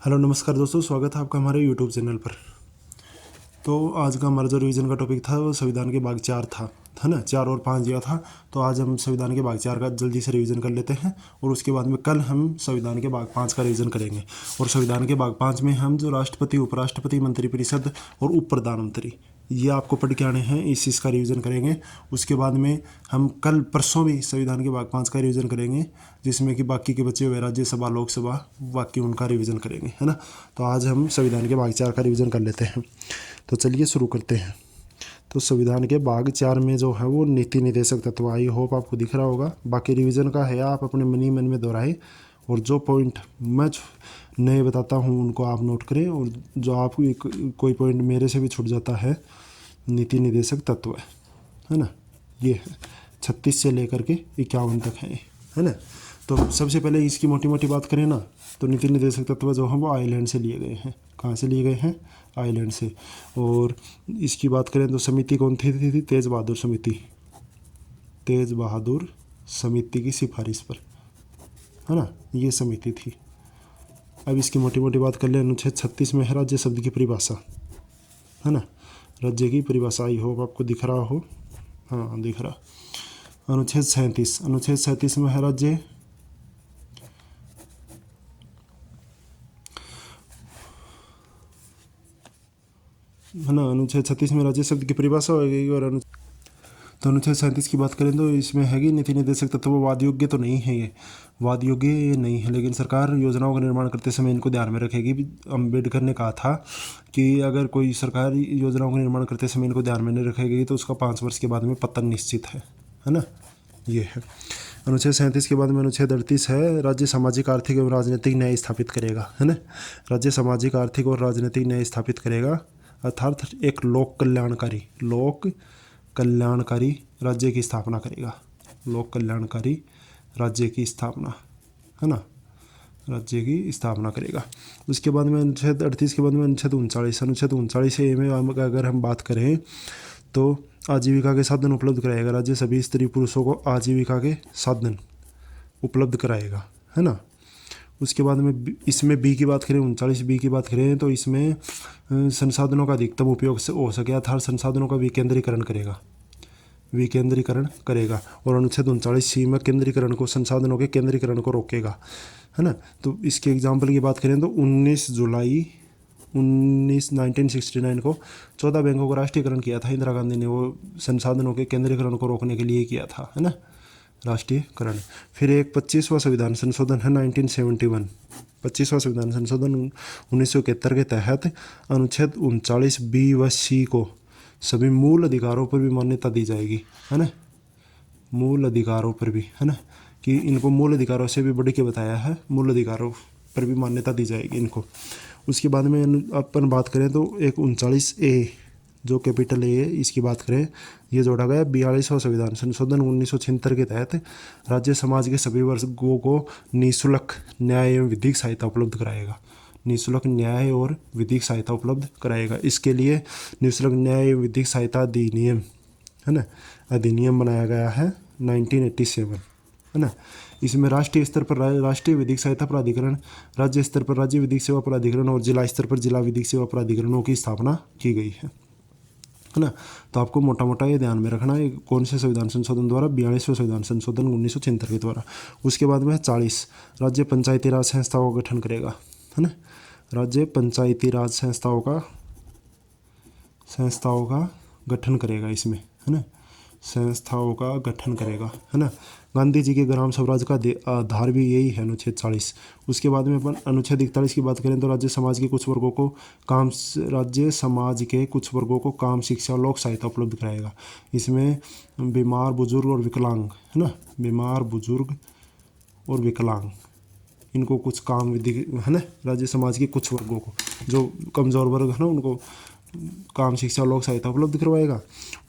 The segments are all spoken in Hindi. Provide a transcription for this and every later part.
हेलो नमस्कार दोस्तों, स्वागत है आपका हमारे यूट्यूब चैनल पर। तो आज का हमारा जो रिवीजन का टॉपिक था वो संविधान के भाग 4 था, है ना। 4 और 5 दिया था, तो आज हम संविधान के भाग 4 का जल्दी से रिवीजन कर लेते हैं और उसके बाद में कल हम संविधान के भाग 5 का रिवीजन करेंगे। और संविधान के भाग 5 में हम जो राष्ट्रपति, उपराष्ट्रपति, मंत्रिपरिषद और उप प्रधानमंत्री, ये आपको पढ़ के आने हैं, इस चीज़ का रिवीजन करेंगे। उसके बाद में हम कल परसों भी संविधान के भाग 5 का रिवीजन करेंगे, जिसमें कि बाकी के बचे हुए राज्यसभा, लोकसभा, बाकी उनका रिवीजन करेंगे, है ना। तो आज हम संविधान के भाग 4 का रिवीजन कर लेते हैं। तो चलिए शुरू करते हैं। तो संविधान के भाग 4 में जो है वो नीति निर्देशक तत्व, आई होप आपको दिख रहा होगा। बाकी रिवीजन का है, आप अपने मन ही मन में दोहराए और जो पॉइंट मैं नए बताता हूँ उनको आप नोट करें, और जो आप कोई पॉइंट मेरे से भी छूट जाता है, नीति निर्देशक तत्व है ना, ये है 36 से लेकर के 51 तक है ना। तो सबसे पहले इसकी मोटी मोटी बात करें ना, तो नीति निर्देशक तत्व जो हैं वो आयरलैंड से लिए गए हैं। कहाँ से लिए गए हैं? आयरलैंड से। और इसकी बात करें तो समिति कौन थी? तेज बहादुर समिति। तेज बहादुर समिति की सिफारिश पर, है ना, ये समिति थी। अब इसकी मोटी मोटी बात कर ले। अनुच्छेद 36 में है राज्य शब्द की परिभाषा, है ना। राज्य की परिभाषा, आई होप आपको दिख रहा हो। हाँ, दिख रहा। अनुच्छेद 37 में है राज्य, है ना। अनुच्छेद 36 में राज्य शब्द की परिभाषा हो गई। और तो अनुच्छेद 37 की बात करें तो इसमें है कि नीति निर्देशक तत्व वाद योग्य तो नहीं है, ये वाद योग्य ये नहीं है, लेकिन सरकार योजनाओं का निर्माण करते समय इनको ध्यान में रखेगी। अम्बेडकर ने कहा था कि अगर कोई सरकार योजनाओं का निर्माण करते समय इनको ध्यान में नहीं रखेगी तो उसका 5 वर्ष के बाद में पतन निश्चित है ना। ये है। अनुच्छेद 37 के बाद में अनुच्छेद 38 है, राज्य सामाजिक, आर्थिक एवं राजनीतिक न्याय स्थापित करेगा, है ना। राज्य सामाजिक, आर्थिक और राजनीतिक न्याय स्थापित करेगा, अर्थात एक लोक कल्याणकारी राज्य की स्थापना करेगा। लोक कल्याणकारी राज्य की स्थापना, है ना, राज्य की स्थापना करेगा। उसके बाद में अनुच्छेद 38 के बाद में अनुच्छेद 39 ए में अगर हम बात करें तो आजीविका के साधन उपलब्ध कराएगा। राज्य सभी स्त्री पुरुषों को आजीविका के साधन उपलब्ध कराएगा, है ना। उसके बाद में इसमें बी की बात करें, 39 बी की बात करें तो इसमें संसाधनों का अधिकतम उपयोग से हो सके, अर्थात संसाधनों का विकेंद्रीकरण करेगा। और अनुच्छेद 39 सी में केंद्रीकरण को, संसाधनों के केंद्रीकरण को रोकेगा, है ना। तो इसके एग्जाम्पल की बात करें तो 19 जुलाई 1969 को 14 बैंकों को राष्ट्रीयकरण किया था इंदिरा गांधी ने। वो संसाधनों के केंद्रीकरण को रोकने के लिए किया था, है ना, राष्ट्रीयकरण। फिर एक 25वां संविधान संशोधन है 1971। 25वां संविधान संशोधन 1971 के तहत अनुच्छेद 39 बी व सी को सभी मूल अधिकारों पर भी मान्यता दी जाएगी, है ना। मूल अधिकारों पर भी, है ना, कि इनको मूल अधिकारों से भी बढ़ के बताया है, मूल अधिकारों पर भी मान्यता दी जाएगी इनको। उसके बाद में अपन बात करें तो एक 39 ए, जो कैपिटल ए है, इसकी बात करें, ये जोड़ा गया 42वां संविधान संशोधन 1976 के तहत राज्य समाज के सभी वर्गों को निःशुल्क न्याय एवं विधिक सहायता उपलब्ध कराएगा। निःशुल्क न्याय और विधिक सहायता उपलब्ध कराएगा। इसके लिए निःशुल्क न्याय एवं विधिक सहायता अधिनियम, है ना, अधिनियम बनाया गया है 1987, है ना। इसमें राष्ट्रीय स्तर पर राष्ट्रीय विधिक सहायता प्राधिकरण, राज्य स्तर पर राज्य विधिक सेवा प्राधिकरण और जिला स्तर पर जिला विधिक सेवा प्राधिकरणों की स्थापना की गई है ना। तो आपको मोटा मोटा ये ध्यान में रखना है, कौन से संविधान संशोधन द्वारा? 42वां संविधान संशोधन 1976 के द्वारा। उसके बाद में 40 राज्य पंचायती राज संस्थाओं का गठन करेगा, है ना। राज्य पंचायती राज संस्थाओं का गठन करेगा इसमें, है ना, संस्थाओं का गठन करेगा, है ना। गांधी जी के ग्राम स्वराज का आधार भी यही है, अनुच्छेद 40। उसके बाद में अपन अनुच्छेद 41 की बात करें तो राज्य समाज के कुछ वर्गों को काम, शिक्षा और लोक सहायता उपलब्ध कराएगा। इसमें बीमार, बुजुर्ग और विकलांग, है ना, बीमार, बुजुर्ग और विकलांग, इनको कुछ काम विधि, है ना, राज्य समाज के कुछ वर्गों को, जो कमज़ोर वर्ग है ना, उनको काम, शिक्षा, लोक सहायता उपलब्ध करवाएगा।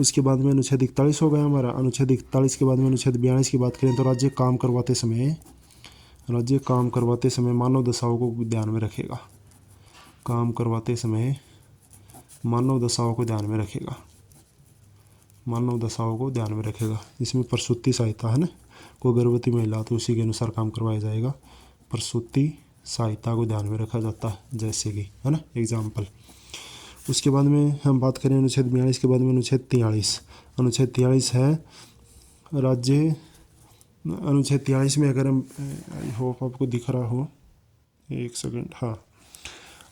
उसके बाद में अनुच्छेद 41 हो गया हमारा। अनुच्छेद 41 के बाद में अनुच्छेद 42 की बात करें तो राज्य काम करवाते समय मानव दशाओं को ध्यान में रखेगा। काम करवाते समय मानव दशाओं को ध्यान में रखेगा। इसमें प्रसूति सहायता, है ना, कोई गर्भवती महिला तो उसी के अनुसार काम करवाया जाएगा। प्रसूति सहायता को ध्यान में रखा जाता है, जैसे कि, है ना, एग्जाम्पल। उसके बाद में हम बात करें अनुच्छेद 42 के बाद में अनुच्छेद 43। अनुच्छेद 43 है राज्य। अनुच्छेद 43 में अगर हम, आई होप आपको दिख रहा हो, एक सेकंड, हाँ,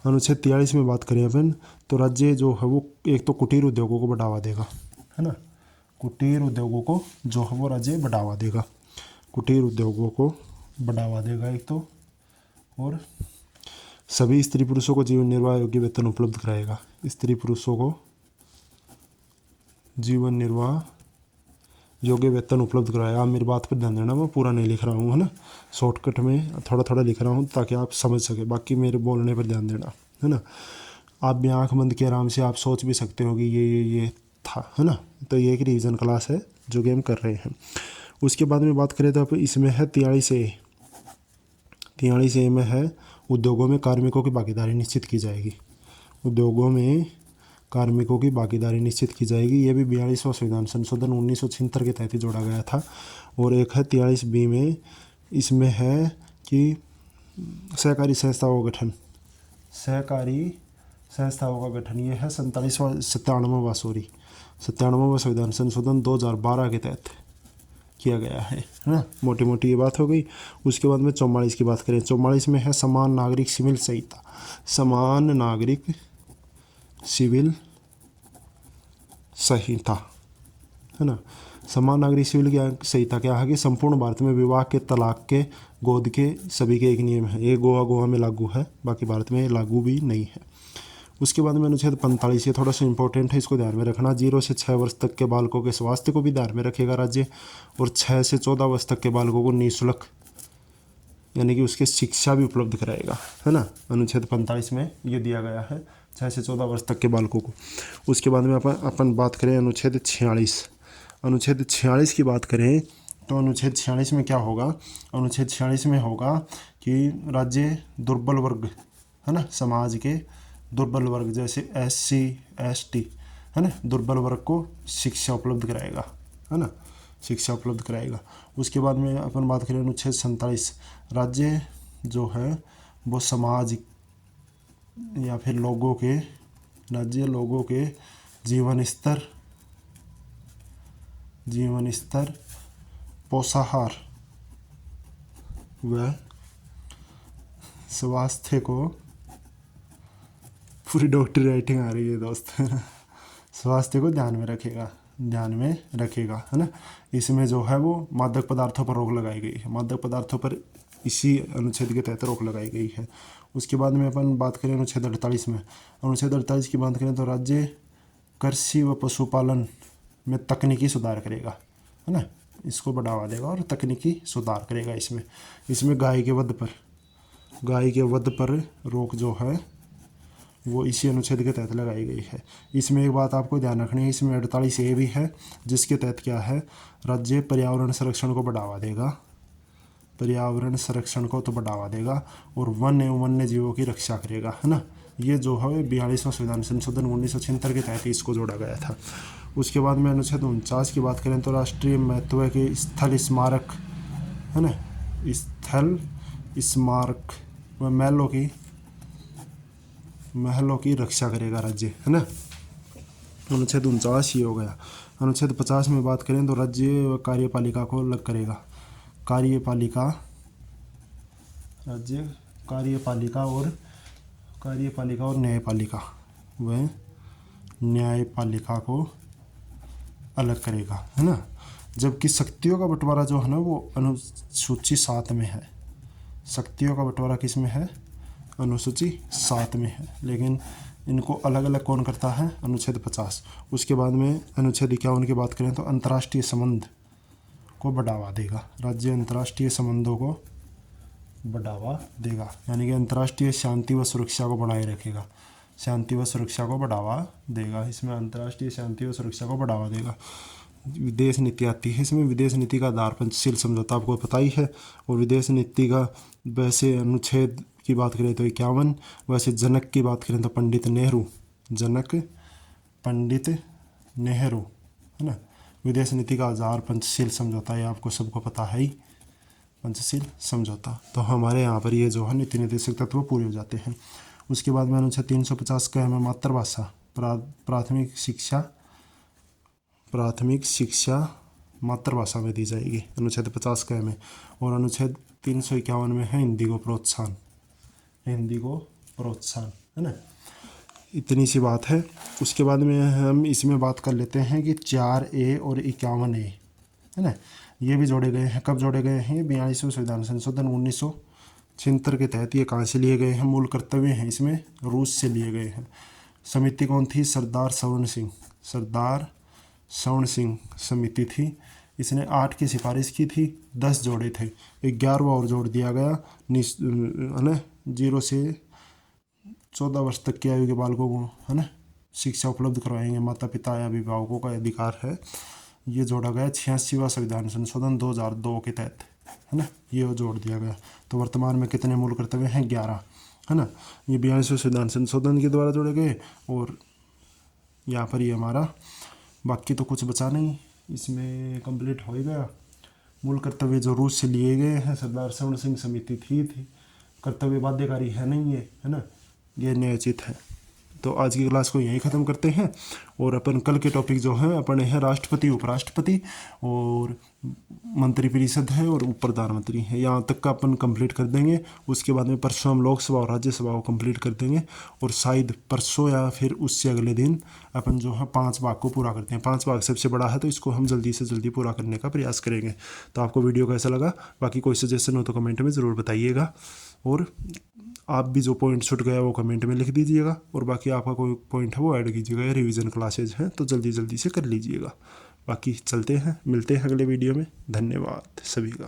अनुच्छेद 43 में बात करें अपन, तो राज्य जो है वो एक तो कुटीर उद्योगों को बढ़ावा देगा, है ना, कुटीर उद्योगों को जो है वो राज्य बढ़ावा देगा, कुटीर उद्योगों को बढ़ावा देगा एक तो, और सभी स्त्री पुरुषों को जीवन निर्वाह योग्य वेतन उपलब्ध कराएगा। स्त्री पुरुषों को जीवन निर्वाह योग्य वेतन उपलब्ध कराएगा। आप मेरी बात पर ध्यान देना, मैं पूरा नहीं लिख रहा हूँ, है ना, शॉर्टकट में थोड़ा थोड़ा लिख रहा हूँ ताकि आप समझ सके, बाकी मेरे बोलने पर ध्यान देना, है ना। आप भी आँख बंद के आराम से आप सोच भी सकते हो कि ये था, है ना। तो ये एक रिवीजन क्लास है जो कि हम कर रहे हैं। उसके बाद में बात करें तो आप इसमें है 43A में है उद्योगों में कार्मिकों की भागीदारी निश्चित की जाएगी। उद्योगों में कार्मिकों की भागीदारी निश्चित की जाएगी। ये भी 42वां संविधान संशोधन 1976 के तहत ही जोड़ा गया था। और एक है 43B में, इसमें है कि सहकारी संस्थाओं का गठन, सहकारी संस्थाओं का गठन, ये है 97वां संविधान संशोधन 2012 के तहत किया गया है ना। मोटी मोटी ये बात हो गई। उसके बाद में 44 की बात करें, 44 में है समान नागरिक सिविल संहिता। समान नागरिक सिविल संहिता, है ना। समान नागरिक सिविल संहिता क्या है कि संपूर्ण भारत में विवाह के, तलाक के, गोद के सभी के एक नियम है। ये गोवा में लागू है, बाकी भारत में लागू भी नहीं है। उसके बाद में अनुच्छेद 45, ये थोड़ा सा इंपॉर्टेंट है, इसको ध्यान में रखना। 0 से 6 वर्ष तक के बालकों के स्वास्थ्य को भी ध्यान में रखेगा राज्य, और 6 से 14 वर्ष तक के बालकों को निःशुल्क, यानी कि उसके शिक्षा भी उपलब्ध कराएगा, है ना। अनुच्छेद 45 में ये दिया गया है 6 से 14 वर्ष तक के बालकों को। उसके बाद में अपन बात करें अनुच्छेद 46। अनुच्छेद 46 की बात करें तो अनुच्छेद 46 में क्या होगा, अनुच्छेद 46 में होगा कि राज्य दुर्बल वर्ग, है ना, समाज के दुर्बल वर्ग जैसे SC ST, है ना, दुर्बल वर्ग को शिक्षा उपलब्ध कराएगा, है ना, शिक्षा उपलब्ध कराएगा। उसके बाद में अपन बात करें अनुच्छेद 47, राज्य जो है वो समाज या फिर लोगों के, राज्य लोगों के जीवन स्तर, पोषाहार व स्वास्थ्य को, पूरी डॉक्टरी राइटिंग आ रही है दोस्त, स्वास्थ्य को ध्यान में रखेगा, है ना। इसमें जो है वो मादक पदार्थों पर रोक लगाई गई है, मादक पदार्थों पर इसी अनुच्छेद के तहत रोक लगाई गई है। उसके बाद में अपन बात करें अनुच्छेद 48 में, अनुच्छेद 48 की बात करें तो राज्य कृषि व पशुपालन में तकनीकी सुधार करेगा, है ना, इसको बढ़ावा देगा और तकनीकी सुधार करेगा। इसमें गाय के वध पर रोक जो है वो इसी अनुच्छेद के तहत लगाई गई है। इसमें एक बात आपको ध्यान रखनी है, इसमें 48A भी है जिसके तहत क्या है, राज्य पर्यावरण संरक्षण को बढ़ावा देगा, पर्यावरण संरक्षण को तो बढ़ावा देगा और वन एवं वन्य जीवों की रक्षा करेगा, है ना। ये जो है 42वां संविधान संशोधन 1976 के तहत इसको जोड़ा गया था। उसके बाद में अनुच्छेद 49 की बात करें तो राष्ट्रीय महत्व के स्थल स्मारक, है ना, स्थल स्मारक व महलों की रक्षा करेगा राज्य, है ना। अनुच्छेद 49 ही हो गया। अनुच्छेद 50 में बात करें तो राज्य व कार्यपालिका को अलग करेगा। राज्य कार्यपालिका और न्यायपालिका को अलग करेगा, है ना। जबकि शक्तियों का बंटवारा जो है ना वो अनुसूची 7 में है। शक्तियों का बंटवारा किस में है, अनुसूची 7 में है, लेकिन इनको अलग अलग कौन करता है, अनुच्छेद 50। उसके बाद में अनुच्छेद 51 की बात करें तो अंतर्राष्ट्रीय संबंध को बढ़ावा देगा। राज्य अंतर्राष्ट्रीय संबंधों को बढ़ावा देगा, यानी कि अंतर्राष्ट्रीय शांति व सुरक्षा को बनाए रखेगा, शांति व सुरक्षा को बढ़ावा देगा। इसमें अंतर्राष्ट्रीय शांति व सुरक्षा को बढ़ावा देगा। विदेश नीति आती है इसमें। विदेश नीति का आधार पंचशील समझौता आपको पता ही है। और विदेश नीति का वैसे अनुच्छेद की बात करें तो 51, वैसे जनक की बात करें तो पंडित नेहरू, है ना। विदेश नीति का आधार पंचशील समझौता, ये आपको सबको पता है ही। पंचशील समझौता। तो हमारे यहाँ पर ये जो है नीति निर्देशक तत्व पूरे हो जाते हैं। उसके बाद में अनुच्छेद 350 का है मातृभाषा प्राथमिक शिक्षा मातृभाषा में दी जाएगी, अनुच्छेद 50 का में। और अनुच्छेद 351 में है हिंदी को प्रोत्साहन है ना। इतनी सी बात है। उसके बाद में हम इसमें बात कर लेते हैं कि 4A और 51A है ना, ये भी जोड़े गए हैं। कब जोड़े गए हैं? 42वें संविधान संशोधन 1976 के तहत ये कहाँ से लिए गए हैं? मूल कर्तव्य हैं इसमें रूस से लिए गए हैं। समिति कौन थी? सरदार सवर्ण सिंह समिति थी। इसने 8 की सिफारिश की थी, 10 जोड़े थे, 11वां और जोड़ दिया गया है ना। 0 से 14 वर्ष तक की आयु के बालकों को है ना शिक्षा उपलब्ध करवाएंगे, माता पिता या अभिभावकों का अधिकार है। ये जोड़ा गया 86वां संविधान संशोधन 2002 के तहत है ना, ये जोड़ दिया गया। तो वर्तमान में कितने मूल कर्तव्य हैं? 11 है ना। ये 42वें संविधान संशोधन के द्वारा जोड़े गए। और यहाँ पर ये हमारा बाकी तो कुछ बचा नहीं, इसमें कंप्लीट हो ही गया। मूल कर्तव्य जो रूस से लिए गए हैं, सरदार सवर्ण सिंह समिति थी कर्तव्य बाध्यकारी है नहीं ये है ना, ये न्यायोचित है। तो आज की क्लास को यहीं ख़त्म करते हैं। और अपन कल के टॉपिक जो हैं अपने हैं राष्ट्रपति, उपराष्ट्रपति और मंत्रिपरिषद है और उप प्रधानमंत्री है। यहाँ तक का अपन कंप्लीट कर देंगे। उसके बाद में परसों हम लोकसभा और राज्यसभा को कंप्लीट कर देंगे। और शायद परसों या फिर उससे अगले दिन अपन जो है 5 भाग को पूरा करते हैं। 5 भाग सबसे बड़ा है, तो इसको हम जल्दी से जल्दी पूरा करने का प्रयास करेंगे। तो आपको वीडियो कैसा लगा? बाकी कोई सजेशन हो तो कमेंट में ज़रूर बताइएगा। और आप भी जो पॉइंट छूट गया वो कमेंट में लिख दीजिएगा। और बाकी आपका कोई पॉइंट है वो ऐड कीजिएगा। रिवीजन क्लासेज हैं तो जल्दी से कर लीजिएगा। बाकी चलते हैं, मिलते हैं अगले वीडियो में। धन्यवाद सभी का।